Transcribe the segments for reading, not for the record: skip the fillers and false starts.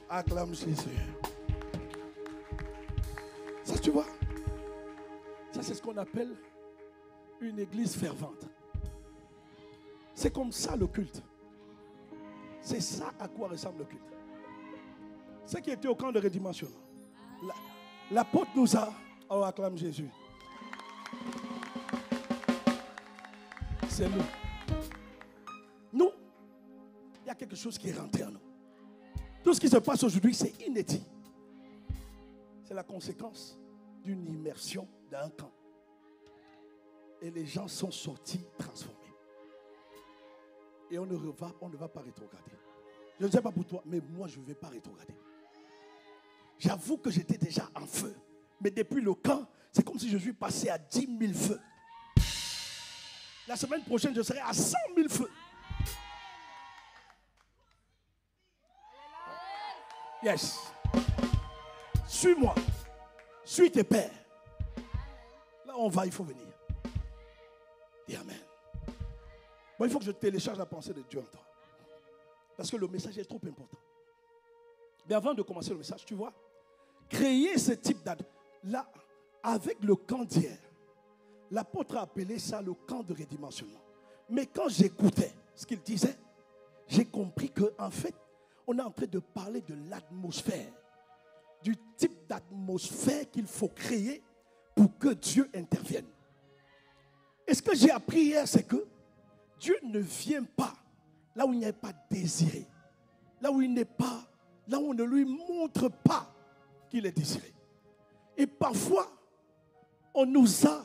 Acclame Jésus. Ça, tu vois, ça c'est ce qu'on appelle une église fervente. C'est comme ça le culte. C'est ça à quoi ressemble le culte. Ce qui était au camp de redimensionnement. L'apôtre nous a... Oh, acclame Jésus. C'est nous. Nous, il y a quelque chose qui est rentré en nous. Tout ce qui se passe aujourd'hui, c'est inédit. C'est la conséquence d'une immersion dans un camp. Et les gens sont sortis transformés. Et on ne va pas rétrograder. Je ne sais pas pour toi, mais moi je ne vais pas rétrograder. J'avoue que j'étais déjà en feu. Mais depuis le camp, c'est comme si je suis passé à 10 000 feux. La semaine prochaine, je serai à 100 000 feux. Yes. Suis-moi. Suis tes pères. Là, on va, il faut venir. Dis Amen. Bon, il faut que je télécharge la pensée de Dieu en toi. Parce que le message est trop important. Mais avant de commencer le message, tu vois, créer ce type là, avec le camp d'hier, l'apôtre a appelé ça le camp de redimensionnement. Mais quand j'écoutais ce qu'il disait, j'ai compris qu'en fait, on est en train de parler de l'atmosphère, du type d'atmosphère qu'il faut créer pour que Dieu intervienne. Et ce que j'ai appris hier, c'est que Dieu ne vient pas là où il n'y a pas désiré, là où il n'est pas, là où on ne lui montre pas qu'il est désiré. Et parfois, on nous a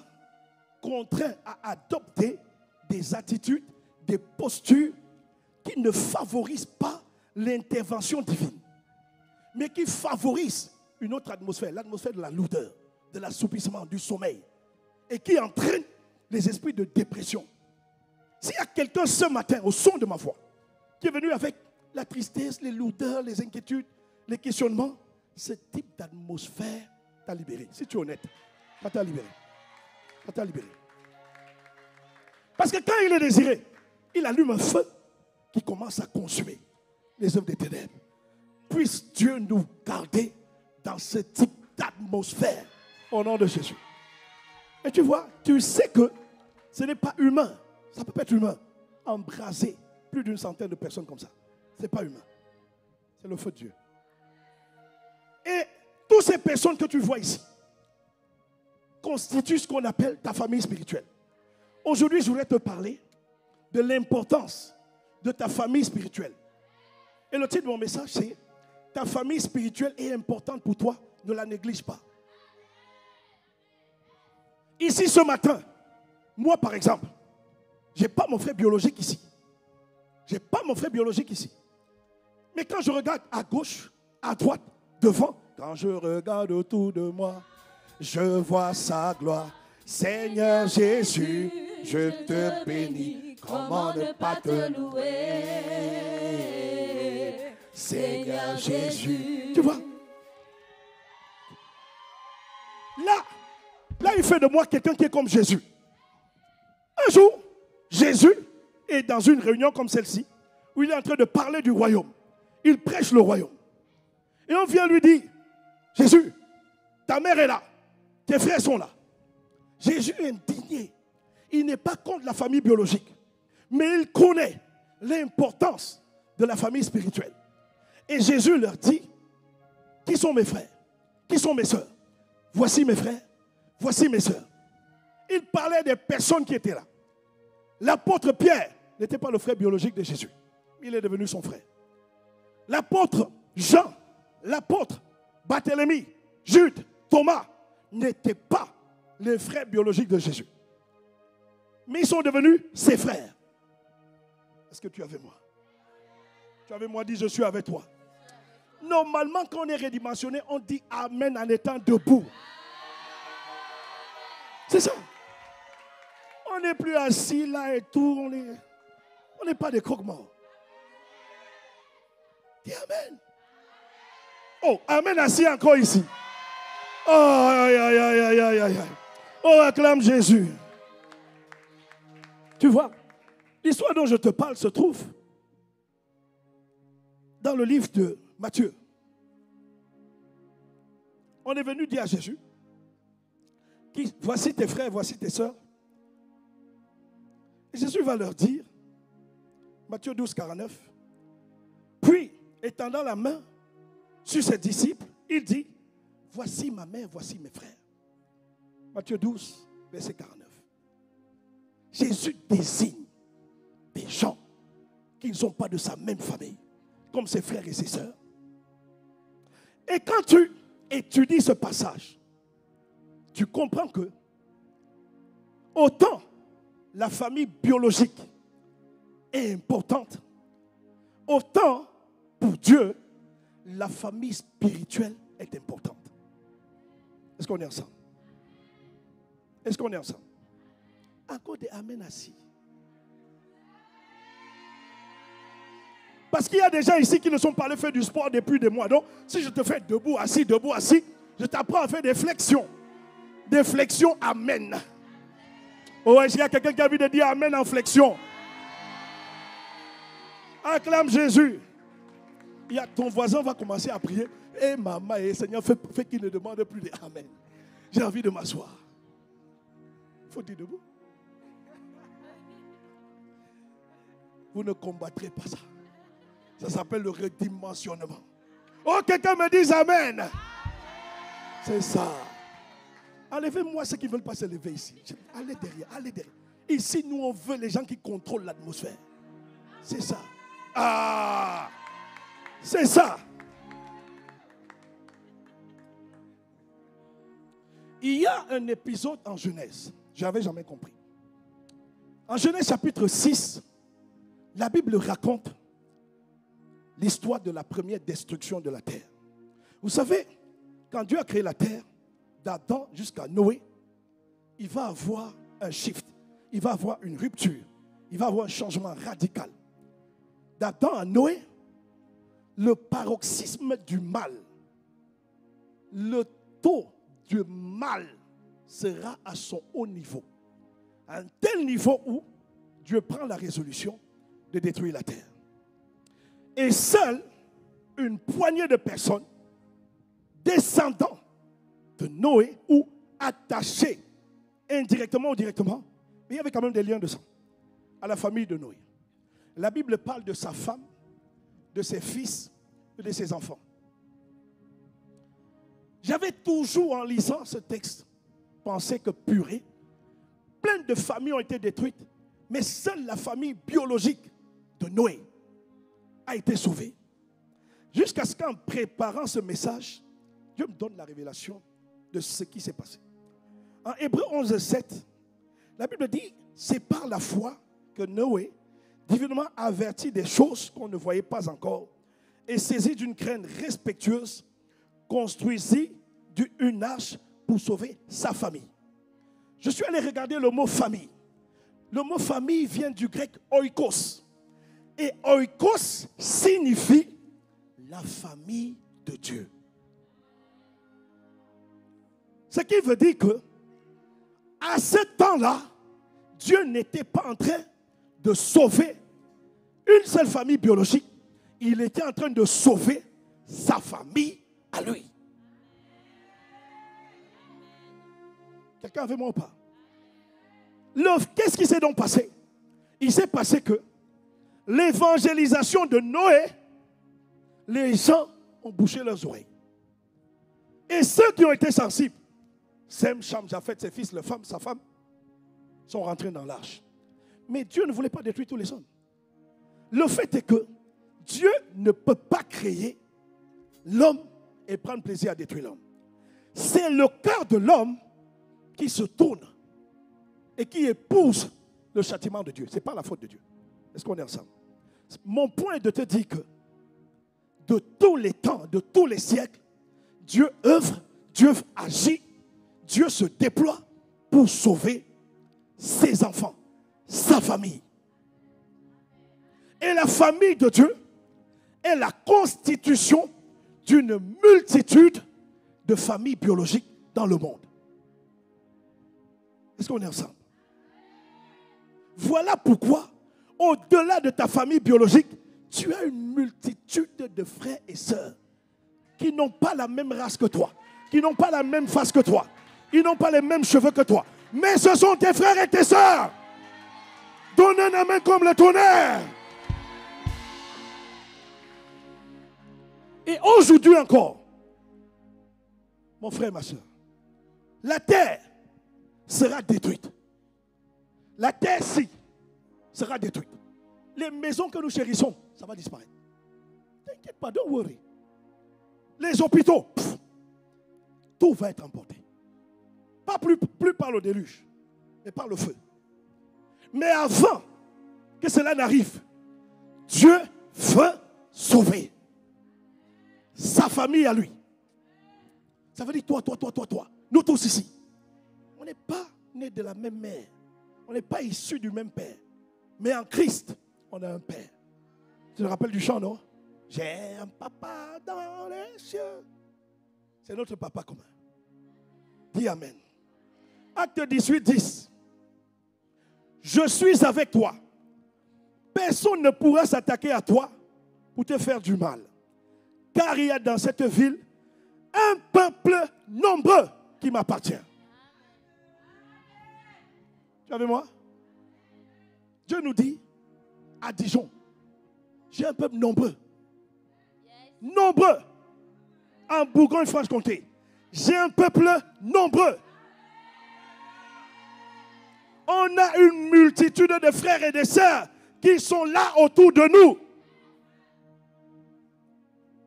contraints à adopter des attitudes, des postures qui ne favorisent pas l'intervention divine, mais qui favorisent une autre atmosphère, l'atmosphère de la lourdeur, de l'assoupissement, du sommeil, et qui entraîne les esprits de dépression. S'il y a quelqu'un ce matin, au son de ma voix, qui est venu avec la tristesse, les lourdeurs, les inquiétudes, les questionnements, ce type d'atmosphère t'a libéré. Si tu es honnête, ça t'a libéré. Ça t'a libéré. Parce que quand il est désiré, il allume un feu qui commence à consumer les œuvres des ténèbres. Puisse Dieu nous garder dans ce type d'atmosphère au nom de Jésus. Et tu vois, tu sais que ce n'est pas humain. Ça peut pas être humain. Embraser plus d'une centaine de personnes comme ça. Ce n'est pas humain. C'est le feu de Dieu. Et toutes ces personnes que tu vois ici constituent ce qu'on appelle ta famille spirituelle. Aujourd'hui, je voudrais te parler de l'importance de ta famille spirituelle. Et le titre de mon message, c'est « Ta famille spirituelle est importante pour toi, ne la néglige pas ». Ici, ce matin, moi, par exemple, je n'ai pas mon frère biologique ici. Je n'ai pas mon frère biologique ici. Mais quand je regarde à gauche, à droite, devant, quand je regarde autour de moi, je vois sa gloire. Seigneur Jésus, je te bénis. Comment ne pas te louer? Seigneur Jésus. Tu vois? Là, il fait de moi quelqu'un qui est comme Jésus. Un jour, Jésus est dans une réunion comme celle-ci, où il est en train de parler du royaume. Il prêche le royaume. Et on vient lui dire, Jésus, ta mère est là, tes frères sont là. Jésus est indigné. Il n'est pas contre la famille biologique, mais il connaît l'importance de la famille spirituelle. Et Jésus leur dit, qui sont mes frères? Qui sont mes sœurs? Voici mes frères, voici mes sœurs. Il parlait des personnes qui étaient là. L'apôtre Pierre n'était pas le frère biologique de Jésus. Il est devenu son frère. L'apôtre Jean, l'apôtre Barthélemy, Jude, Thomas n'étaient pas les frères biologiques de Jésus. Mais ils sont devenus ses frères. Est-ce que tu es avec moi? Tu es avec moi, dis je suis avec toi. Normalement, quand on est redimensionné, on dit Amen en étant debout. C'est ça. On n'est plus assis là et tout. On n'est pas des croque-morts. Dis Amen. Oh, Amen assis encore ici. Oh, aïe, aïe, aïe, aïe, aïe, aïe. Oh, acclame Jésus. Tu vois, l'histoire dont je te parle se trouve dans le livre de Matthieu. On est venu dire à Jésus, voici tes frères, voici tes sœurs. Et Jésus va leur dire, Matthieu 12, 49, puis, étendant la main sur ses disciples, il dit, voici ma mère, voici mes frères. Matthieu 12, verset 49. Jésus désigne des gens qui ne sont pas de sa même famille, comme ses frères et ses sœurs. Et quand tu étudies ce passage, tu comprends que autant la famille biologique est importante, autant pour Dieu, la famille spirituelle est importante. Est-ce qu'on est ensemble? Est-ce qu'on est ensemble? Encore des amen assis. Parce qu'il y a des gens ici qui ne sont pas allés faire du sport depuis des mois. Donc, si je te fais debout, assis, je t'apprends à faire des flexions. Des flexions, amen. Oh, est-ce qu'il y a quelqu'un qui a envie de dire amen en flexion? Acclame Jésus. Ton voisin va commencer à prier. Et maman, et Seigneur, fais qu'il ne demande plus de amen. J'ai envie de m'asseoir. Il faut dire debout. Vous ne combattrez pas ça. Ça s'appelle le redimensionnement. Oh, quelqu'un me dise amen. C'est ça. Enlevez-moi ceux qui ne veulent pas se lever ici. Allez derrière, allez derrière. Ici, nous, on veut les gens qui contrôlent l'atmosphère. C'est ça. Ah, c'est ça. Il y a un épisode en Genèse. Je n'avais jamais compris. En Genèse chapitre 6, la Bible raconte l'histoire de la première destruction de la terre. Vous savez, quand Dieu a créé la terre, d'Adam jusqu'à Noé, il va avoir un shift. Il va avoir une rupture. Il va avoir un changement radical. D'Adam à Noé, le paroxysme du mal, le taux du mal sera à son haut niveau. À un tel niveau où Dieu prend la résolution de détruire la terre. Et seule une poignée de personnes descendant de Noé ou attachés indirectement ou directement, mais il y avait quand même des liens de sang à la famille de Noé. La Bible parle de sa femme, de ses fils et de ses enfants. J'avais toujours, en lisant ce texte, pensé que purée, plein de familles ont été détruites, mais seule la famille biologique de Noé a été sauvée. Jusqu'à ce qu'en préparant ce message, Dieu me donne la révélation de ce qui s'est passé. En Hébreux 11, 7, la Bible dit, c'est par la foi que Noé, divinement averti des choses qu'on ne voyait pas encore, et saisi d'une crainte respectueuse, construisit une arche pour sauver sa famille. Je suis allé regarder le mot famille. Le mot famille vient du grec oikos. Et oikos signifie la famille de Dieu. Ce qui veut dire que, à ce temps-là, Dieu n'était pas en train de sauver une seule famille biologique. Il était en train de sauver sa famille à lui. Quelqu'un avec moi ou pas? Qu'est-ce qui s'est donc passé? Il s'est passé que l'évangélisation de Noé, les gens ont bouché leurs oreilles. Et ceux qui ont été sensibles, Sem, Cham, Japheth, ses fils, leur femme, sa femme, sont rentrés dans l'arche. Mais Dieu ne voulait pas détruire tous les hommes. Le fait est que Dieu ne peut pas créer l'homme et prendre plaisir à détruire l'homme. C'est le cœur de l'homme qui se tourne et qui épouse le châtiment de Dieu. Ce n'est pas la faute de Dieu. Est-ce qu'on est ensemble? Mon point est de te dire que de tous les temps, de tous les siècles, Dieu œuvre, Dieu agit, Dieu se déploie pour sauver ses enfants, sa famille. Et la famille de Dieu est la constitution d'une multitude de familles biologiques dans le monde. Est-ce qu'on est ensemble? Voilà pourquoi, au-delà de ta famille biologique, tu as une multitude de frères et sœurs qui n'ont pas la même race que toi, qui n'ont pas la même face que toi. Ils n'ont pas les mêmes cheveux que toi. Mais ce sont tes frères et tes sœurs. Donne un amen comme le tonnerre. Et aujourd'hui encore, mon frère, ma soeur, la terre sera détruite. La terre-ci sera détruite. Les maisons que nous chérissons, ça va disparaître. T'inquiète pas, don't worry. Les hôpitaux, tout va être emporté. Pas plus par le déluge, mais par le feu. Mais avant que cela n'arrive, Dieu veut sauver sa famille à lui. Ça veut dire toi. Nous tous ici. On n'est pas nés de la même mère. On n'est pas issus du même père. Mais en Christ, on a un père. Tu te rappelles du chant, non? J'ai un papa dans les cieux. C'est notre papa commun. Dis amen. Acte 18, 10. Je suis avec toi. Personne ne pourra s'attaquer à toi pour te faire du mal. Car il y a dans cette ville un peuple nombreux qui m'appartient. Tu es avec moi? Dieu nous dit à Dijon, j'ai un peuple nombreux. Nombreux. En Bourgogne-Franche-Comté, j'ai un peuple nombreux. On a une multitude de frères et de sœurs qui sont là autour de nous.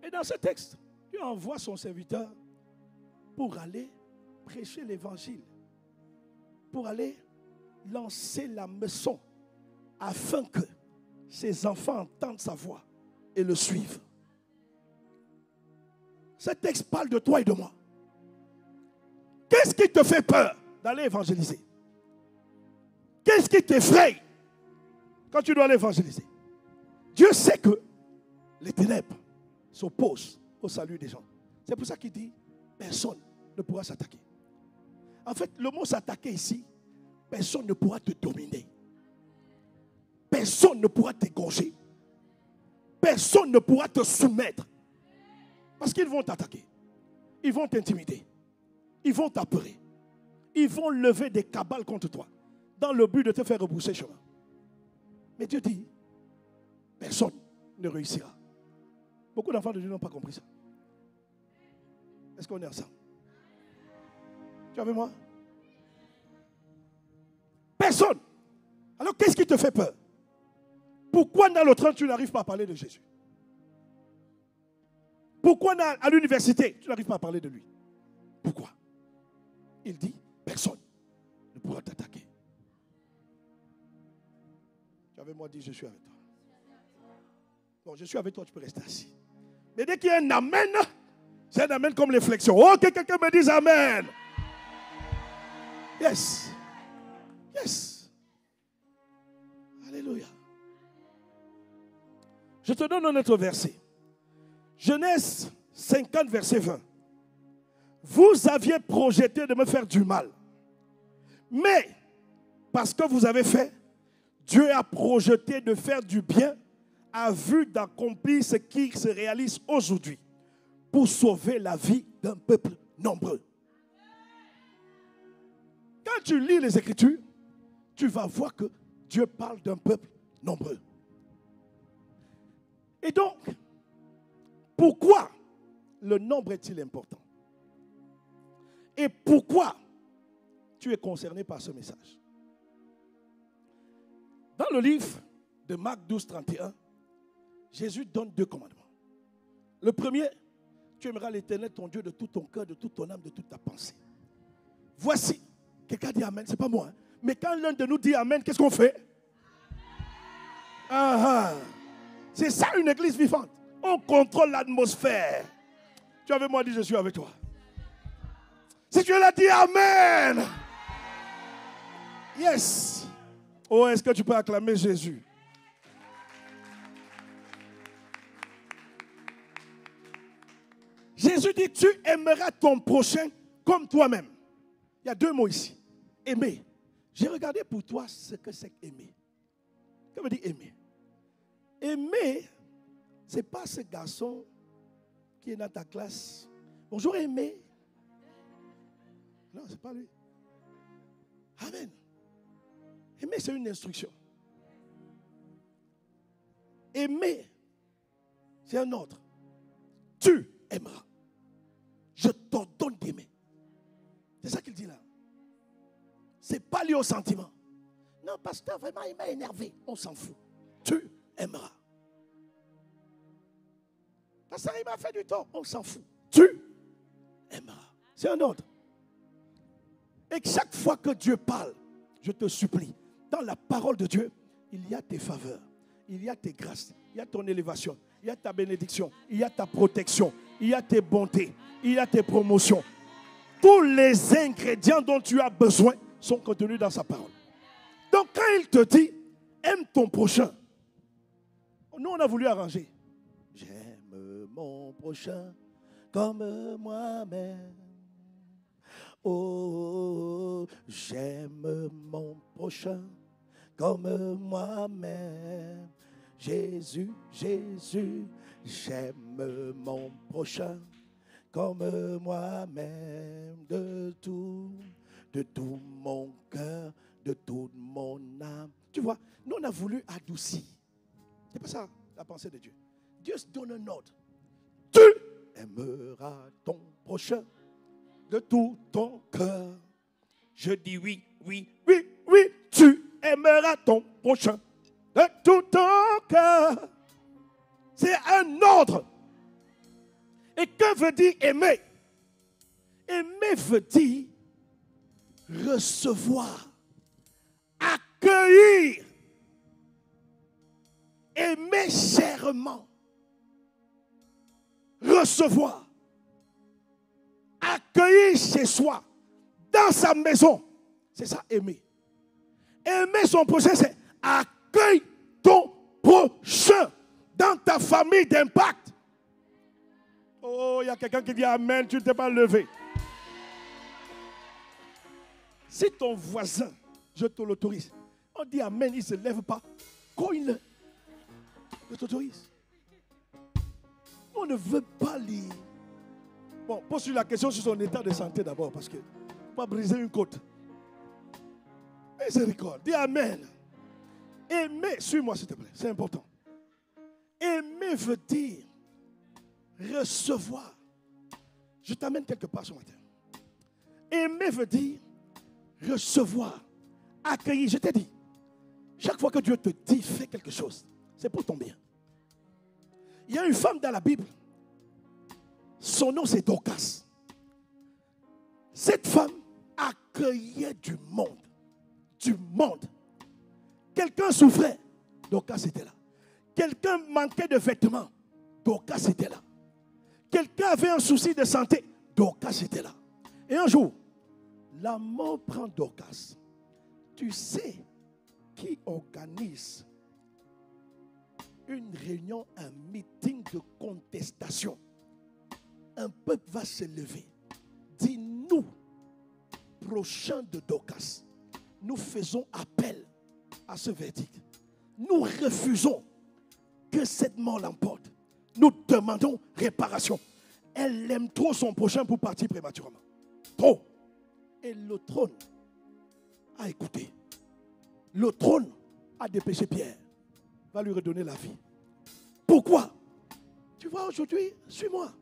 Et dans ce texte, Dieu envoie son serviteur pour aller prêcher l'évangile, pour aller lancer la leçon, afin que ses enfants entendent sa voix et le suivent. Ce texte parle de toi et de moi. Qu'est-ce qui te fait peur d'aller évangéliser? Qu'est-ce qui t'effraie quand tu dois aller évangéliser? Dieu sait que les ténèbres s'opposent au salut des gens. C'est pour ça qu'il dit, personne ne pourra s'attaquer. En fait, le mot s'attaquer ici, personne ne pourra te dominer. Personne ne pourra t'égorger. Personne ne pourra te soumettre. Parce qu'ils vont t'attaquer. Ils vont t'intimider. Ils vont t'apeurer. Ils vont lever des cabales contre toi, dans le but de te faire rebrousser chemin. Mais Dieu dit, personne ne réussira. Beaucoup d'enfants de Dieu n'ont pas compris ça. Est-ce qu'on est ensemble? Tu es avec moi? Personne. Alors qu'est-ce qui te fait peur? Pourquoi dans le train tu n'arrives pas à parler de Jésus? Pourquoi à l'université tu n'arrives pas à parler de lui? Pourquoi? Il dit, personne ne pourra t'attaquer. Tu es avec moi, dis, je suis avec toi. Bon, je suis avec toi, tu peux rester assis. Mais dès qu'il y a un amen, c'est un amen comme les flexions. Oh, que quelqu'un me dise amen. Yes. Yes. Alléluia. Je te donne un autre verset. Genèse 50, verset 20. Vous aviez projeté de me faire du mal. Mais, parce que vous avez fait, Dieu a projeté de faire du bien à vue d'accomplir ce qui se réalise aujourd'hui pour sauver la vie d'un peuple nombreux. Quand tu lis les Écritures, tu vas voir que Dieu parle d'un peuple nombreux. Et donc, pourquoi le nombre est-il important? Et pourquoi tu es concerné par ce message? Dans le livre de Marc 12, 31, Jésus donne 2 commandements. Le premier, tu aimeras l'Éternel ton Dieu de tout ton cœur, de toute ton âme, de toute ta pensée. Voici, quelqu'un dit amen, c'est pas moi. Hein? Mais quand l'un de nous dit amen, qu'est-ce qu'on fait? C'est ça une église vivante. On contrôle l'atmosphère. Tu es avec moi, dis je suis avec toi. Si tu l'as dit amen. Yes. Oh, est-ce que tu peux acclamer Jésus? Jésus dit, tu aimeras ton prochain comme toi-même. Il y a 2 mots ici. Aimer. J'ai regardé pour toi ce que c'est aimer. Que veut dire aimer? Aimer, ce n'est pas ce garçon qui est dans ta classe. Bonjour, aimé. Non, ce n'est pas lui. Amen. Aimer, c'est une instruction. Aimer, c'est un ordre. Tu aimeras. Je t'ordonne d'aimer. C'est ça qu'il dit là. Ce n'est pas lié au sentiment. Non, pasteur, vraiment, il m'a énervé. On s'en fout. Tu aimeras. Pasteur, il m'a fait du tort. On s'en fout. Tu aimeras. C'est un ordre. Et chaque fois que Dieu parle, je te supplie, dans la parole de Dieu, il y a tes faveurs, il y a tes grâces, il y a ton élévation, il y a ta bénédiction, il y a ta protection, il y a tes bontés, il y a tes promotions. Tous les ingrédients dont tu as besoin sont contenus dans sa parole. Donc quand il te dit, aime ton prochain, nous on a voulu arranger. J'aime mon prochain comme moi-même. Oh, j'aime mon prochain comme moi-même. Jésus, Jésus, j'aime mon prochain comme moi-même. De tout mon cœur, de toute mon âme. Tu vois, nous on a voulu adoucir. C'est pas ça la pensée de Dieu. Dieu se donne un ordre. Tu aimeras ton prochain de tout ton cœur. Je dis oui, oui, oui, oui. Tu aimeras ton prochain de tout ton cœur. C'est un ordre. Et que veut dire aimer? Aimer veut dire recevoir, accueillir, aimer chèrement, recevoir, accueillir chez soi, dans sa maison. C'est ça, aimer. Aimer son prochain, c'est accueillir ton prochain dans ta famille d'impact. Oh, il y a quelqu'un qui dit amen, tu ne t'es pas levé. Si ton voisin, je te l'autorise, on dit amen, il ne se lève pas, quand il t'autorise. On ne veut pas lire. Bon, pose la question sur son état de santé d'abord, parce que pas briser une côte. Miséricorde, dis amen. Aimer, suis-moi s'il te plaît, c'est important. Aimer veut dire recevoir. Je t'amène quelque part ce matin. Aimer veut dire recevoir, accueillir. Je t'ai dit, chaque fois que Dieu te dit fais quelque chose, c'est pour ton bien. Il y a une femme dans la Bible, son nom c'est Dorcas. Cette femme accueillait du monde. Du monde. Quelqu'un souffrait, Dorcas était là. Quelqu'un manquait de vêtements, Dorcas était là. Quelqu'un avait un souci de santé, Dorcas était là. Et un jour, la mort prend Dorcas. Tu sais qui organise une réunion, un meeting de contestation? Un peuple va se lever. Dis-nous, prochain de Dorcas, nous faisons appel à ce verdict. Nous refusons que cette mort l'emporte. Nous demandons réparation. Elle aime trop son prochain pour partir prématurément. Trop. Et le trône a écouté. Le trône a dépêché Pierre. Va lui redonner la vie. Pourquoi? Tu vois, aujourd'hui, suis-moi.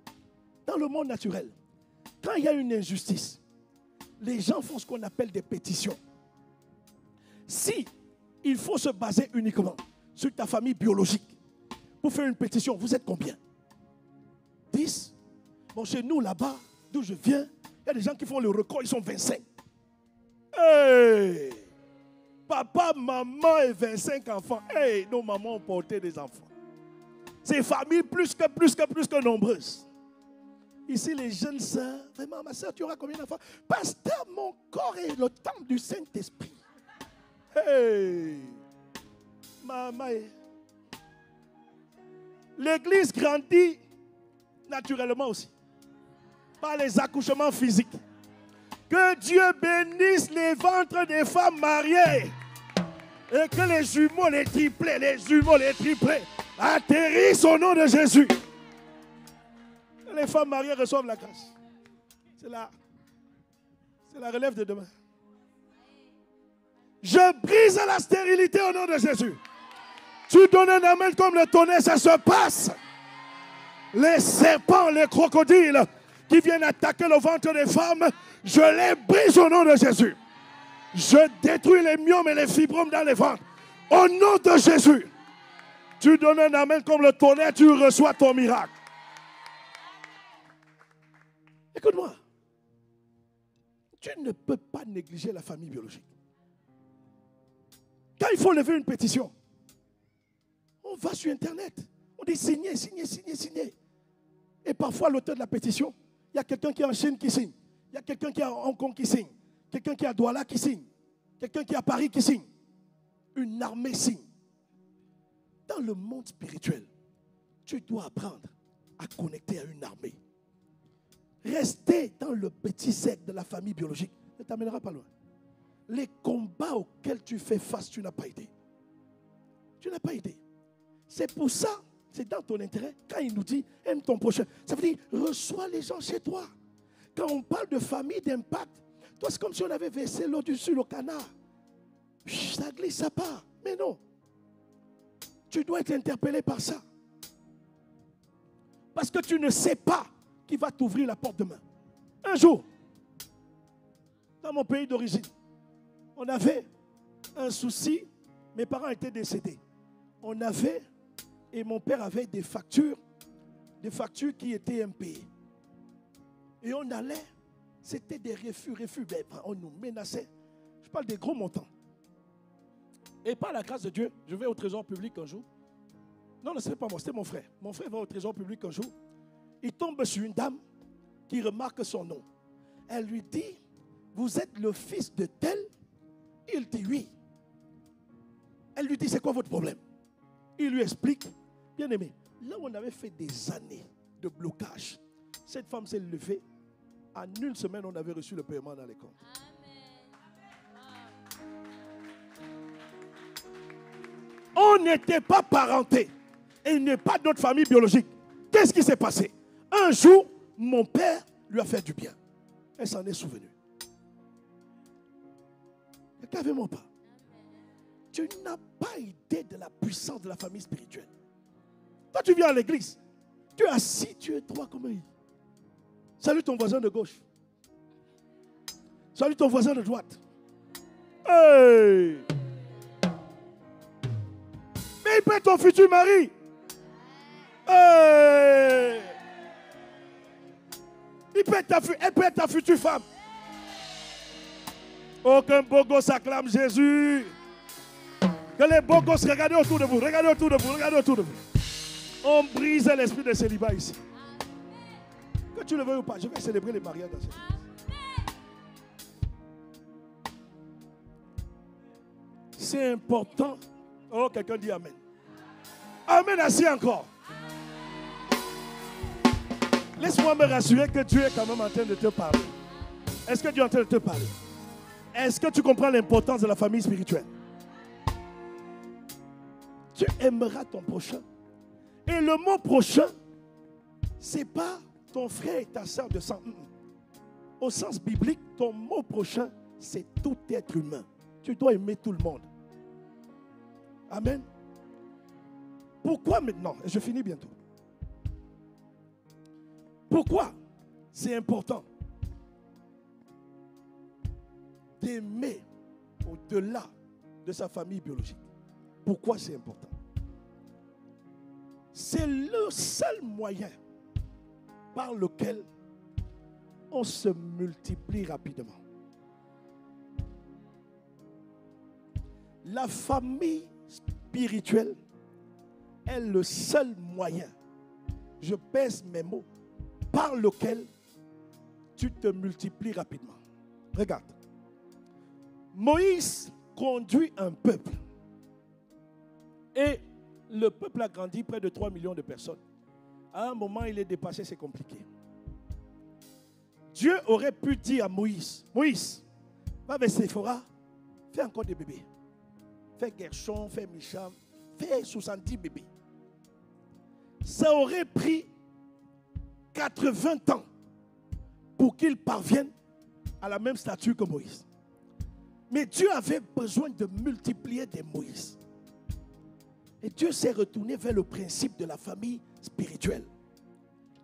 Dans le monde naturel, quand il y a une injustice, les gens font ce qu'on appelle des pétitions. Si il faut se baser uniquement sur ta famille biologique pour faire une pétition, vous êtes combien? 10? Bon, chez nous, là-bas, d'où je viens, il y a des gens qui font le record, ils sont 25. Hey! Papa, maman et 25 enfants. Hey, nos mamans ont porté des enfants. C'est famille plus que nombreuses. Ici, les jeunes sœurs, vraiment, ma sœur, tu auras combien d'enfants? Pasteur, mon corps est le temple du Saint-Esprit. Hey! Maman, l'église grandit naturellement aussi, par les accouchements physiques. Que Dieu bénisse les ventres des femmes mariées. Et que les jumeaux, les triplés atterrissent au nom de Jésus. Les femmes mariées reçoivent la grâce. C'est la relève de demain. Je brise la stérilité au nom de Jésus. Tu donnes un amen comme le tonnerre, ça se passe. Les serpents, les crocodiles qui viennent attaquer le ventre des femmes, je les brise au nom de Jésus. Je détruis les myomes et les fibromes dans les ventres. Au nom de Jésus. Tu donnes un amen comme le tonnerre, tu reçois ton miracle. Écoute-moi. Tu ne peux pas négliger la famille biologique. Quand il faut lever une pétition, on va sur Internet. On dit signer, signer, signer, signer. Et parfois, l'auteur de la pétition, il y a quelqu'un qui est en Chine qui signe. Il y a quelqu'un qui est à Hong Kong qui signe. Quelqu'un qui est à Douala qui signe. Quelqu'un qui est à Paris qui signe. Une armée signe. Dans le monde spirituel, tu dois apprendre à connecter à une armée. Rester dans le petit cercle de la famille biologique ne t'amènera pas loin. Les combats auxquels tu fais face, tu n'as pas aidé. Tu n'as pas aidé. C'est pour ça, c'est dans ton intérêt, quand il nous dit aime ton prochain, ça veut dire reçois les gens chez toi. Quand on parle de famille, d'impact, toi c'est comme si on avait versé l'eau dessus le canard. Ça glisse, ça part. Mais non. Tu dois être interpellé par ça. Parce que tu ne sais pas qui va t'ouvrir la porte demain. Un jour, dans mon pays d'origine, on avait un souci. Mes parents étaient décédés. On avait, et mon père avait des factures qui étaient impayées. Et on allait, c'était des refus. Ben, on nous menaçait. Je parle des gros montants. Et par la grâce de Dieu, je vais au trésor public un jour. Non, ce n'est pas moi, c'était mon frère. Mon frère va au trésor public un jour. Il tombe sur une dame qui remarque son nom. Elle lui dit, vous êtes le fils de tel? Il dit oui. Elle lui dit, c'est quoi votre problème? Il lui explique, bien aimé, là où on avait fait des années de blocage, cette femme s'est levée. En une semaine, on avait reçu le paiement dans les comptes. On n'était pas parentés. Et il n'est pas de notre famille biologique. Qu'est-ce qui s'est passé? Un jour, mon père lui a fait du bien. Elle s'en est souvenue. Ne cavez-moi pas. Tu n'as pas idée de la puissance de la famille spirituelle. Toi, tu viens à l'église. Tu es assis, tu es droit comme un. Salue ton voisin de gauche. Salue ton voisin de droite. Hey! Mais il peut être ton futur mari. Hey! Elle peut être ta future femme. Aucun beau gosse acclame Jésus. Que les beaux gosses, regardez autour de vous, regardez autour de vous, regardez autour de vous. On brise l'esprit de célibat ici. Que tu le veuilles ou pas, je vais célébrer les mariages dans cette église. C'est important. Oh, quelqu'un dit Amen. Amen, assis encore. Laisse-moi me rassurer que Dieu est quand même en train de te parler. Est-ce que Dieu est en train de te parler? Est-ce que tu comprends l'importance de la famille spirituelle? Tu aimeras ton prochain. Et le mot prochain, ce n'est pas ton frère et ta soeur de sang. Au sens biblique, ton mot prochain, c'est tout être humain. Tu dois aimer tout le monde. Amen. Pourquoi maintenant? Et je finis bientôt. Pourquoi c'est important d'aimer au-delà de sa famille biologique? Pourquoi c'est important? C'est le seul moyen par lequel on se multiplie rapidement. La famille spirituelle est le seul moyen, je pèse mes mots, par lequel tu te multiplies rapidement. Regarde. Moïse conduit un peuple. Et le peuple a grandi, près de 3 millions de personnes. À un moment, il est dépassé, c'est compliqué. Dieu aurait pu dire à Moïse, Moïse, va vers Séphora, fais encore des bébés. Fais Gershon, fais Micham, fais 70 bébés. Ça aurait pris 80 ans pour qu'il parvienne à la même stature que Moïse. Mais Dieu avait besoin de multiplier des Moïse. Et Dieu s'est retourné vers le principe de la famille spirituelle.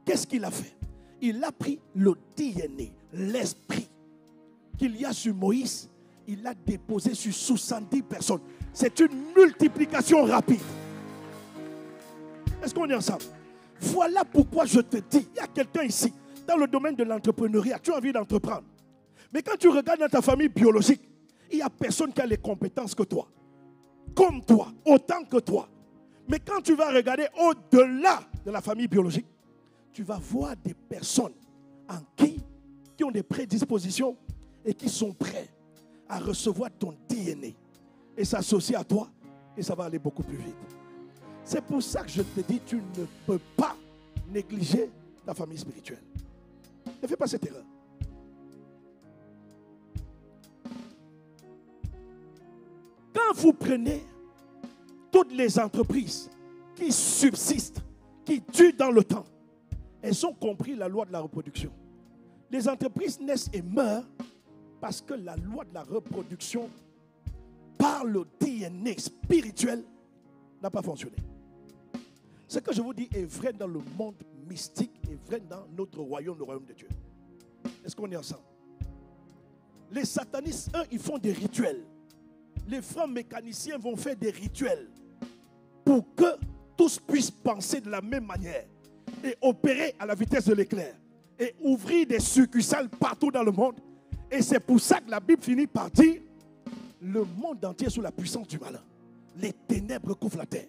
Qu'est-ce qu'il a fait? Il a pris le DNA, l'esprit qu'il y a sur Moïse, il l'a déposé sur 70 personnes. C'est une multiplication rapide. Est-ce qu'on est ensemble? Voilà pourquoi je te dis, il y a quelqu'un ici, dans le domaine de l'entrepreneuriat, tu as envie d'entreprendre. Mais quand tu regardes dans ta famille biologique, il n'y a personne qui a les compétences que toi. Comme toi, autant que toi. Mais quand tu vas regarder au-delà de la famille biologique, tu vas voir des personnes en qui ont des prédispositions et qui sont prêts à recevoir ton DNA et s'associer à toi, et ça va aller beaucoup plus vite. C'est pour ça que je te dis, tu ne peux pas négliger ta famille spirituelle. Ne fais pas cette erreur. Quand vous prenez toutes les entreprises qui subsistent, qui durent dans le temps, elles ont compris la loi de la reproduction. Les entreprises naissent et meurent parce que la loi de la reproduction, par le DNA spirituel, n'a pas fonctionné. Ce que je vous dis est vrai dans le monde mystique et vrai dans notre royaume, le royaume de Dieu. Est-ce qu'on est ensemble? Les satanistes, eux, ils font des rituels. Les francs mécaniciens vont faire des rituels pour que tous puissent penser de la même manière et opérer à la vitesse de l'éclair et ouvrir des succursales partout dans le monde. Et c'est pour ça que la Bible finit par dire le monde entier est sous la puissance du malin. Les ténèbres couvrent la terre.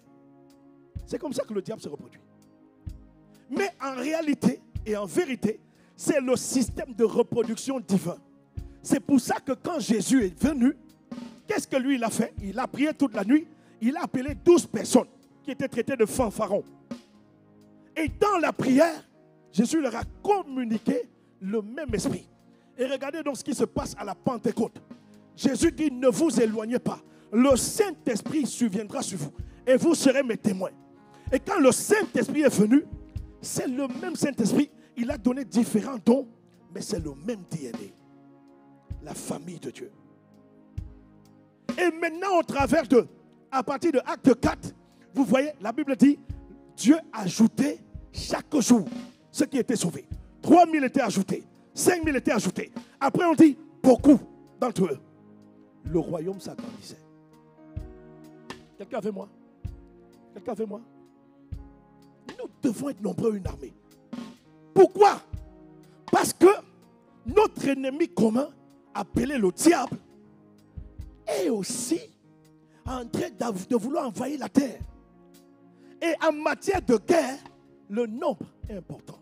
C'est comme ça que le diable se reproduit. Mais en réalité et en vérité, c'est le système de reproduction divin. C'est pour ça que quand Jésus est venu, qu'est-ce que lui il a fait? Il a prié toute la nuit. Il a appelé 12 personnes qui étaient traitées de fanfarons. Et dans la prière, Jésus leur a communiqué le même esprit. Et regardez donc ce qui se passe à la Pentecôte. Jésus dit, ne vous éloignez pas. Le Saint-Esprit surviendra sur vous. Et vous serez mes témoins. Et quand le Saint-Esprit est venu, c'est le même Saint-Esprit. Il a donné différents dons, mais c'est le même DNA. La famille de Dieu. Et maintenant, à partir de Acte 4, vous voyez, la Bible dit, Dieu ajoutait chaque jour ceux qui étaient sauvés. 3000 étaient ajoutés, 5000 étaient ajoutés. Après, on dit, beaucoup d'entre eux. Le royaume s'agrandissait. Quelqu'un avec moi? Quelqu'un avec moi? Nous devons être nombreux, une armée. Pourquoi? Parce que notre ennemi commun, appelé le diable, est aussi en train de vouloir envahir la terre. Et en matière de guerre, le nombre est important.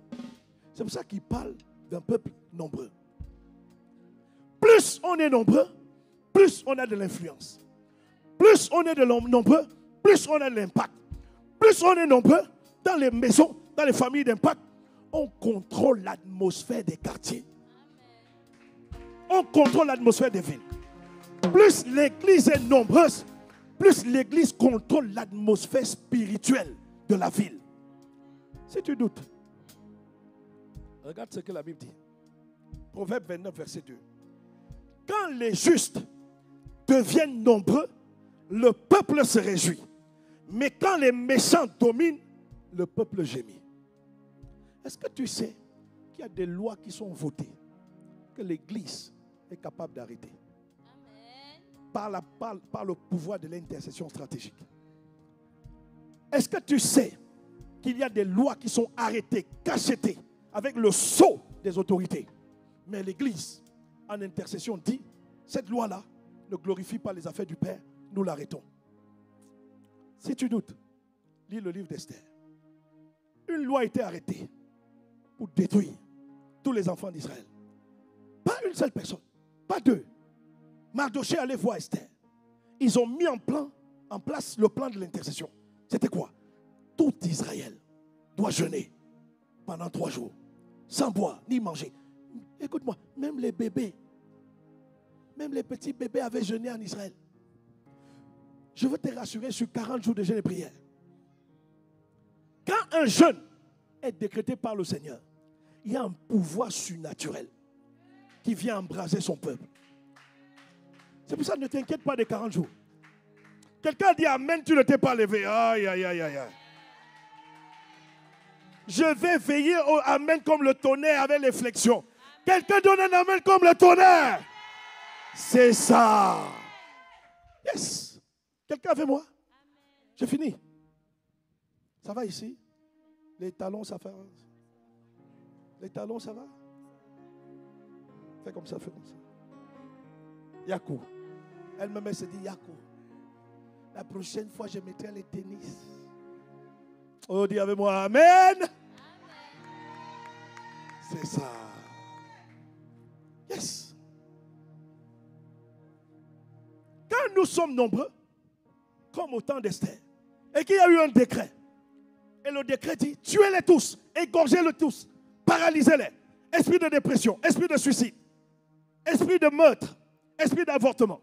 C'est pour ça qu'il parle d'un peuple nombreux. Plus on est nombreux, plus on a de l'influence. Plus on est nombreux, plus on a de l'impact. Plus on est nombreux, dans les maisons, dans les familles d'impact, on contrôle l'atmosphère des quartiers. On contrôle l'atmosphère des villes. Plus l'église est nombreuse, plus l'église contrôle l'atmosphère spirituelle de la ville. Si tu doutes, regarde ce que la Bible dit. Proverbe 29, verset 2. Quand les justes deviennent nombreux, le peuple se réjouit. Mais quand les méchants dominent, le peuple gémit. Est-ce que tu sais qu'il y a des lois qui sont votées que l'église est capable d'arrêter? Par le pouvoir de l'intercession stratégique. Est-ce que tu sais qu'il y a des lois qui sont arrêtées, cachetées, avec le sceau des autorités? Mais l'Église, en intercession, dit, cette loi-là ne glorifie pas les affaires du Père, nous l'arrêtons. Si tu doutes, lis le livre d'Esther. Une loi a été arrêtée pour détruire tous les enfants d'Israël. Pas une seule personne, pas deux. Mardochée allait voir Esther. Ils ont mis en place le plan de l'intercession. C'était quoi? Tout Israël doit jeûner pendant 3 jours, sans boire ni manger. Écoute-moi, même les bébés, même les petits bébés avaient jeûné en Israël. Je veux te rassurer sur 40 jours de jeûne et prière. Quand un jeûne est décrété par le Seigneur, il y a un pouvoir surnaturel qui vient embraser son peuple. C'est pour ça que ne t'inquiète pas des 40 jours. Quelqu'un dit amen, tu ne t'es pas levé. Aïe, aïe, aïe, aïe. Je vais veiller au amen comme le tonnerre avec les flexions. Quelqu'un donne un amen comme le tonnerre. C'est ça. Yes. Quelqu'un avec moi? J'ai fini. Ça va ici? Les talons, ça va? Les talons, ça va? Fais comme ça, fais comme ça. Yakou. Elle-même, elle se dit Yakou. La prochaine fois, je mettrai les tennis. Oh, dis avec moi, amen. C'est ça. Yes. Quand nous sommes nombreux, comme au temps d'Esther, et qu'il y a eu un décret, et le décret dit, tuez-les tous, égorgez-les tous, paralysez-les. Esprit de dépression, esprit de suicide, esprit de meurtre, esprit d'avortement.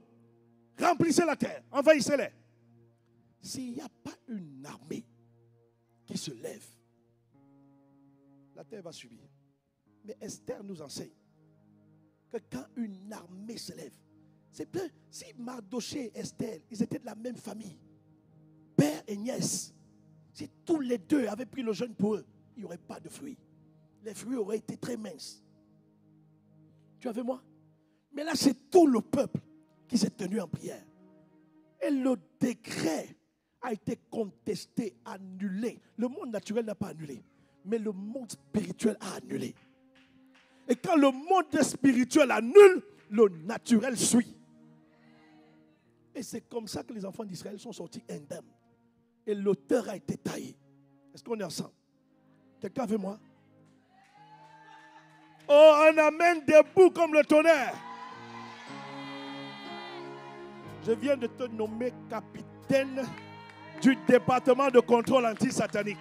Remplissez la terre, envahissez-les. S'il n'y a pas une armée qui se lève, la terre va subir. Mais Esther nous enseigne que quand une armée se lève, c'est bien, si Mardoché et Esther, ils étaient de la même famille, père et nièce, si tous les deux avaient pris le jeûne pour eux, il n'y aurait pas de fruits. Les fruits auraient été très minces. Tu as vu moi? Mais là, c'est tout le peuple qui s'est tenu en prière. Et le décret a été contesté, annulé. Le monde naturel n'a pas annulé, mais le monde spirituel a annulé. Et quand le monde spirituel annule, le naturel suit. Et c'est comme ça que les enfants d'Israël sont sortis indemnes. Et l'auteur a été taillé. Est-ce qu'on est ensemble? Quelqu'un avec moi? Oh, un amen debout comme le tonnerre. Je viens de te nommer capitaine du département de contrôle anti-satanique.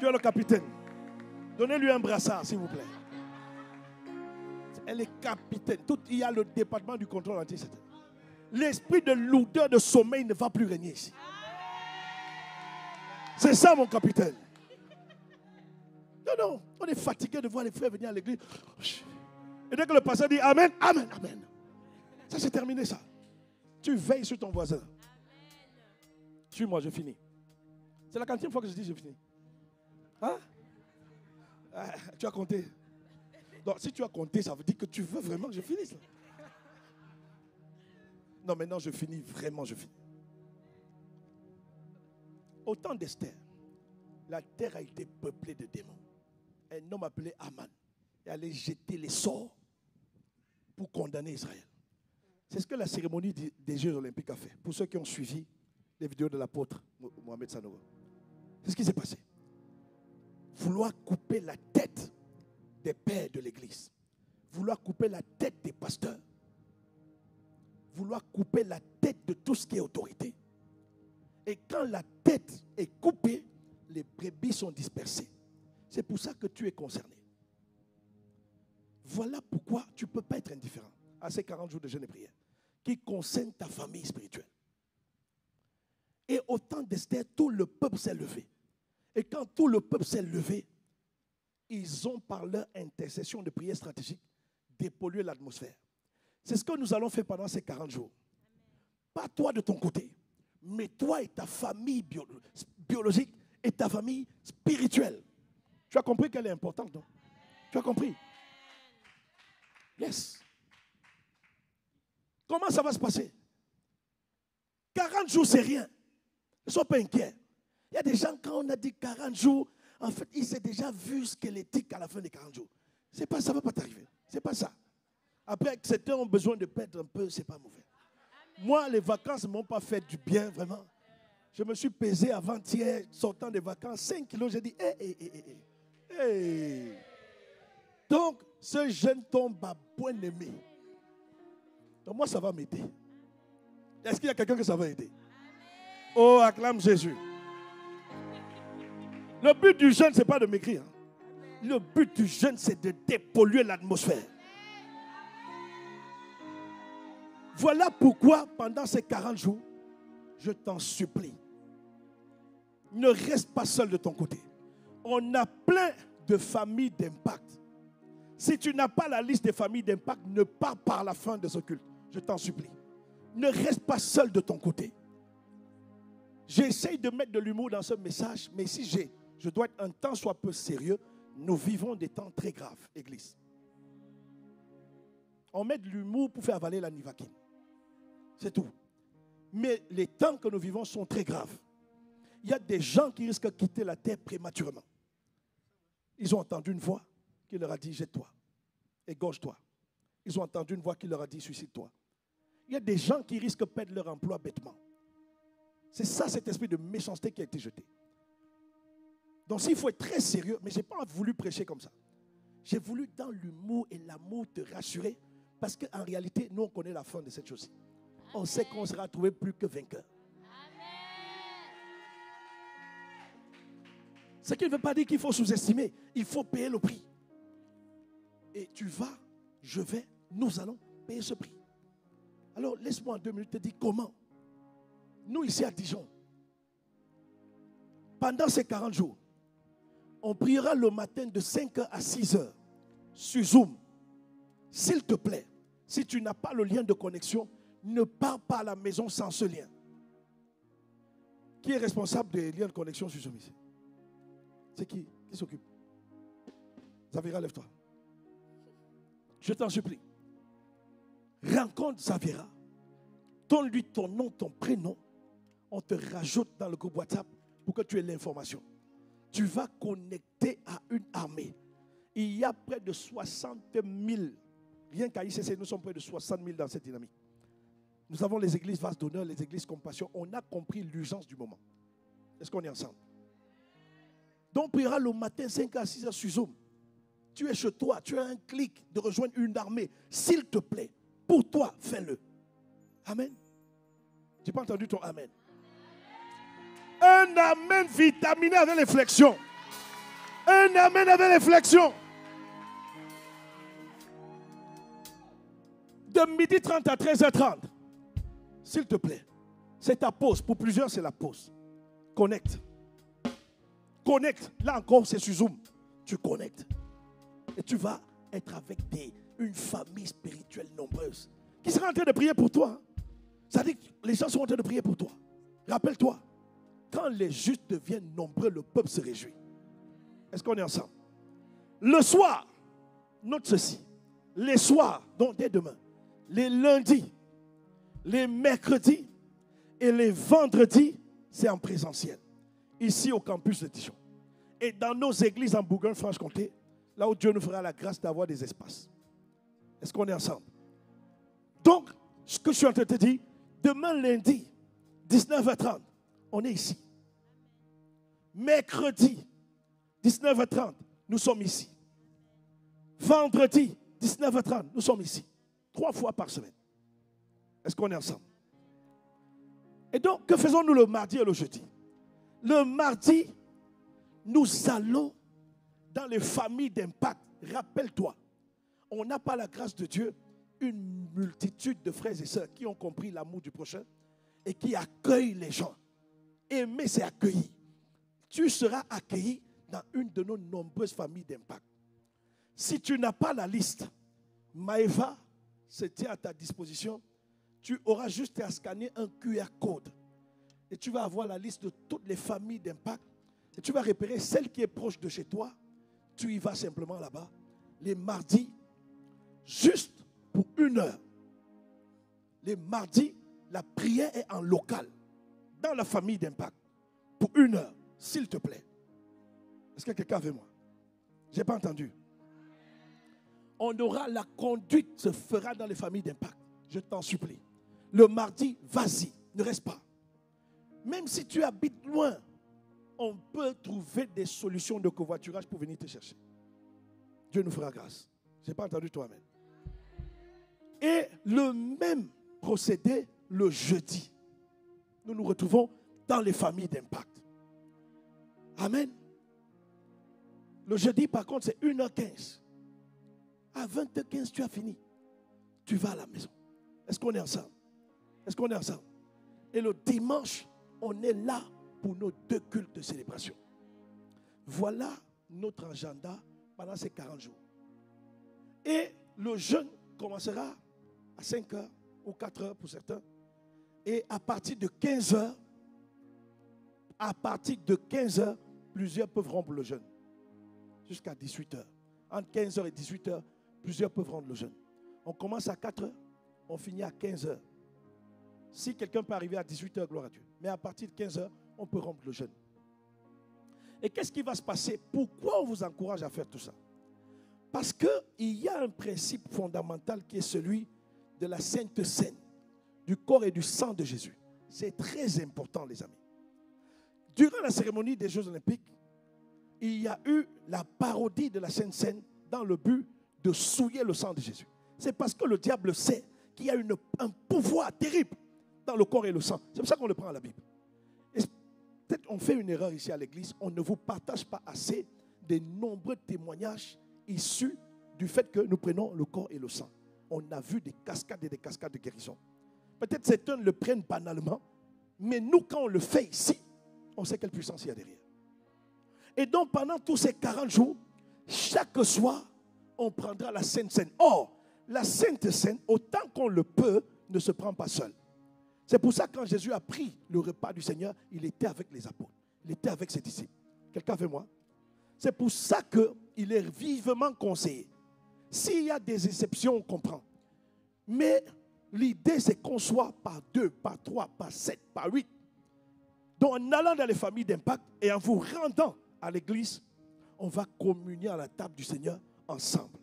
Tu es le capitaine. Donnez-lui un brassard, s'il vous plaît. Elle est capitaine. Il y a le département du contrôle anti-satanique. L'esprit de lourdeur, de sommeil ne va plus régner ici. C'est ça, mon capitaine. Non, on est fatigué de voir les frères venir à l'église. Et dès que le pasteur dit amen, amen, amen. Ça, c'est terminé, ça. Tu veilles sur ton voisin. Suis-moi, je finis. C'est la 40e fois que je dis je finis. Hein? Tu as compté. Donc, si tu as compté, ça veut dire que tu veux vraiment que je finisse. Non, maintenant, je finis. Vraiment, je finis. Au temps d'Esther, la terre a été peuplée de démons. Un homme appelé Aman est allé jeter les sorts pour condamner Israël. C'est ce que la cérémonie des Jeux Olympiques a fait. Pour ceux qui ont suivi les vidéos de l'apôtre Mohamed Sanogo. C'est ce qui s'est passé. Vouloir couper la tête des pères de l'église. Vouloir couper la tête des pasteurs. Vouloir couper la tête de tout ce qui est autorité. Et quand la tête est coupée, les brebis sont dispersées. C'est pour ça que tu es concerné. Voilà pourquoi tu ne peux pas être indifférent à ces 40 jours de jeûne et prière qui concernent ta famille spirituelle. Et au temps d'Esther, tout le peuple s'est levé. Et quand tout le peuple s'est levé, ils ont par leur intercession de prière stratégique dépollué l'atmosphère. C'est ce que nous allons faire pendant ces 40 jours. Pas toi de ton côté, mais toi et ta famille biologique et ta famille spirituelle. Tu as compris qu'elle est importante, non? Tu as compris? Yes. Comment ça va se passer? 40 jours, c'est rien. Ne sois pas inquiet. Il y a des gens, quand on a dit 40 jours, en fait, ils s'est déjà vu squelettique à la fin des 40 jours. C'est pas, ça ne va pas t'arriver. C'est pas ça. Après, certains ont besoin de perdre un peu, c'est pas mauvais. Moi, les vacances ne m'ont pas fait du bien, vraiment. Je me suis pesé avant-hier, sortant des vacances, 5 kilos. J'ai dit, hey. Donc, ce jeune tombe à point aimé. Donc, moi, ça va m'aider. Est-ce qu'il y a quelqu'un que ça va aider? Oh, acclame Jésus. Le but du jeûne, ce n'est pas de maigrir. Le but du jeûne, c'est de dépolluer l'atmosphère. Voilà pourquoi, pendant ces 40 jours, je t'en supplie, ne reste pas seul de ton côté. On a plein de familles d'impact. Si tu n'as pas la liste des familles d'impact, ne pars pas à la fin de ce culte. Je t'en supplie. Ne reste pas seul de ton côté. J'essaye de mettre de l'humour dans ce message, mais si je dois être un tant soit peu sérieux, nous vivons des temps très graves, Église. On met de l'humour pour faire avaler la nivaquine. C'est tout. Mais les temps que nous vivons sont très graves. Il y a des gens qui risquent de quitter la terre prématurément. Ils ont entendu une voix qui leur a dit « jette-toi, égorge-toi ». Ils ont entendu une voix qui leur a dit « suicide-toi ». Il y a des gens qui risquent de perdre leur emploi bêtement. C'est ça, cet esprit de méchanceté qui a été jeté. Donc, s'il faut être très sérieux, mais je n'ai pas voulu prêcher comme ça. J'ai voulu, dans l'humour et l'amour, te rassurer, parce qu'en réalité, nous, on connaît la fin de cette chose-ci. On sait qu'on sera trouvé plus que vainqueur. Ce qui ne veut pas dire qu'il faut sous-estimer. Il faut payer le prix. Et tu vas, je vais, nous allons payer ce prix. Alors, laisse-moi en 2 minutes te dire comment. Nous, ici à Dijon, pendant ces 40 jours, on priera le matin de 5h à 6h sur Zoom. S'il te plaît, si tu n'as pas le lien de connexion, ne pars pas à la maison sans ce lien. Qui est responsable des liens de connexion sur Zoom ici? C'est qui s'occupe? Zavira, lève-toi. Je t'en supplie. Rencontre Zavira. Donne-lui ton nom, ton prénom. On te rajoute dans le groupe WhatsApp pour que tu aies l'information. Tu vas connecter à une armée. Il y a près de 60 000. Rien qu'à ICC, nous sommes près de 60 000 dans cette dynamique. Nous avons les églises Vase d'honneur, les églises Compassion. On a compris l'urgence du moment. Est-ce qu'on est ensemble? Donc, on priera le matin 5 à 6 heures sur Zoom. Tu es chez toi, tu as un clic de rejoindre une armée. S'il te plaît, pour toi, fais-le. Amen. Je n'ai pas entendu ton amen. Un amen vitaminé avec réflexion. Un amen avec réflexion. De 12h30 à 13h30. S'il te plaît. C'est ta pause. Pour plusieurs, c'est la pause. Connecte. Connecte. Là encore, c'est sur Zoom. Tu connectes. Et tu vas être avec une famille spirituelle nombreuse qui sera en train de prier pour toi. Ça dit que les gens sont en train de prier pour toi. Rappelle-toi, quand les justes deviennent nombreux, le peuple se réjouit. Est-ce qu'on est ensemble? Le soir, note ceci. Les soirs, donc dès demain, les lundis, les mercredis et les vendredis, c'est en présentiel. Ici au campus de Dijon. Et dans nos églises en Bourgogne-Franche-Comté, là où Dieu nous fera la grâce d'avoir des espaces. Est-ce qu'on est ensemble? Donc, ce que je suis en train de te dire, demain lundi, 19h30, on est ici. Mercredi, 19h30, nous sommes ici. Vendredi, 19h30, nous sommes ici. 3 fois par semaine. Est-ce qu'on est ensemble? Et donc, que faisons-nous le mardi et le jeudi? Le mardi, nous allons dans les familles d'impact. Rappelle-toi, on n'a pas la grâce de Dieu, une multitude de frères et sœurs qui ont compris l'amour du prochain et qui accueillent les gens. Aimer, c'est accueillir. Tu seras accueilli dans une de nos nombreuses familles d'impact. Si tu n'as pas la liste, Maëva se tient à ta disposition. Tu auras juste à scanner un QR code. Et tu vas avoir la liste de toutes les familles d'impact. Et tu vas repérer celle qui est proche de chez toi. Tu y vas simplement là-bas. Les mardis, juste pour 1 heure. Les mardis, la prière est en local. Dans la famille d'impact. Pour 1 heure, s'il te plaît. Est-ce que quelqu'un avec moi? Je n'ai pas entendu. On aura la conduite se fera dans les familles d'impact. Je t'en supplie. Le mardi, vas-y, ne reste pas. Même si tu habites loin, on peut trouver des solutions de covoiturage pour venir te chercher. Dieu nous fera grâce. Je n'ai pas entendu toi-même. Et le même procédé le jeudi. Nous nous retrouvons dans les familles d'impact. Amen. Le jeudi, par contre, c'est 1h15. À 20h15, tu as fini. Tu vas à la maison. Est-ce qu'on est ensemble? Est-ce qu'on est ensemble? Et le dimanche, on est là pour nos 2 cultes de célébration. Voilà notre agenda pendant ces 40 jours. Et le jeûne commencera à 5 heures ou 4 heures pour certains. Et à partir de 15 heures, plusieurs peuvent rompre le jeûne. Jusqu'à 18 heures. Entre 15 heures et 18 heures, plusieurs peuvent rompre le jeûne. On commence à 4 heures, on finit à 15 heures. Si quelqu'un peut arriver à 18 heures, gloire à Dieu. Mais à partir de 15 heures, on peut rompre le jeûne. Et qu'est-ce qui va se passer? Pourquoi on vous encourage à faire tout ça? Parce qu'il y a un principe fondamental qui est celui de la Sainte Seine, du corps et du sang de Jésus. C'est très important, les amis. Durant la cérémonie des Jeux Olympiques, il y a eu la parodie de la Sainte Seine dans le but de souiller le sang de Jésus. C'est parce que le diable sait qu'il y a un pouvoir terrible dans le corps et le sang. C'est pour ça qu'on le prend à la Bible. Et peut-être on fait une erreur ici à l'église. On ne vous partage pas assez des nombreux témoignages issus du fait que nous prenons le corps et le sang. On a vu des cascades et des cascades de guérison. Peut-être certains le prennent banalement, mais nous, quand on le fait ici, on sait quelle puissance il y a derrière. Et donc, pendant tous ces 40 jours, chaque soir, on prendra la Sainte Seine. Or, la Sainte Seine, autant qu'on le peut, ne se prend pas seul. C'est pour ça que quand Jésus a pris le repas du Seigneur, il était avec les apôtres. Il était avec ses disciples. Quelqu'un fait moi? C'est pour ça qu'il est vivement conseillé. S'il y a des exceptions, on comprend. Mais l'idée, c'est qu'on soit par 2, par 3, par 7, par 8. Donc, en allant dans les familles d'impact et en vous rendant à l'église, on va communier à la table du Seigneur ensemble.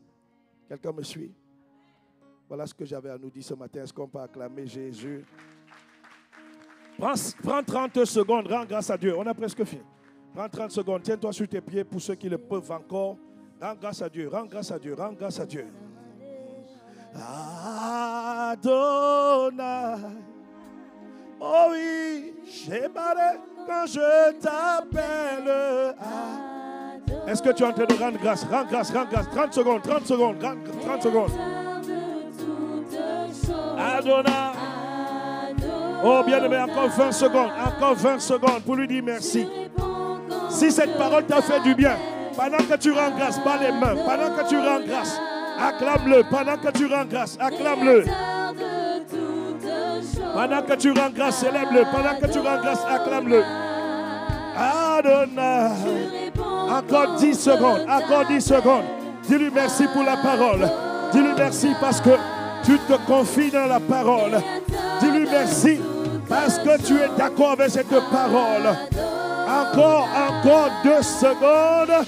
Quelqu'un me suit? Voilà ce que j'avais à nous dire ce matin. Est-ce qu'on peut acclamer Jésus? Prends 30 secondes, rends grâce à Dieu. On a presque fini. Prends 30 secondes, tiens-toi sur tes pieds pour ceux qui le peuvent encore. Rends grâce à Dieu, rends grâce à Dieu, rends grâce à Dieu. Adonai. Oh oui, j'ai barré quand je t'appelle. Est-ce que tu es en train de rendre grâce? Rends grâce, rends grâce. 30 secondes, 30 secondes, 30 secondes. Adonai. Oh bien-aimé, encore 20 secondes pour lui dire merci. Si cette parole t'a fait du bien, pendant que tu rends grâce, pas les mains, pendant que tu rends grâce, acclame-le. Pendant que tu rends grâce, acclame-le. Pendant que tu rends grâce, célèbre-le. Pendant que tu rends grâce, acclame-le. Adonai. Encore 10 secondes, encore 10 secondes. Dis-lui merci pour la parole. Dis-lui merci parce que tu te confies dans la parole. Dis-lui merci parce que tu es d'accord avec cette parole. Encore 2 secondes.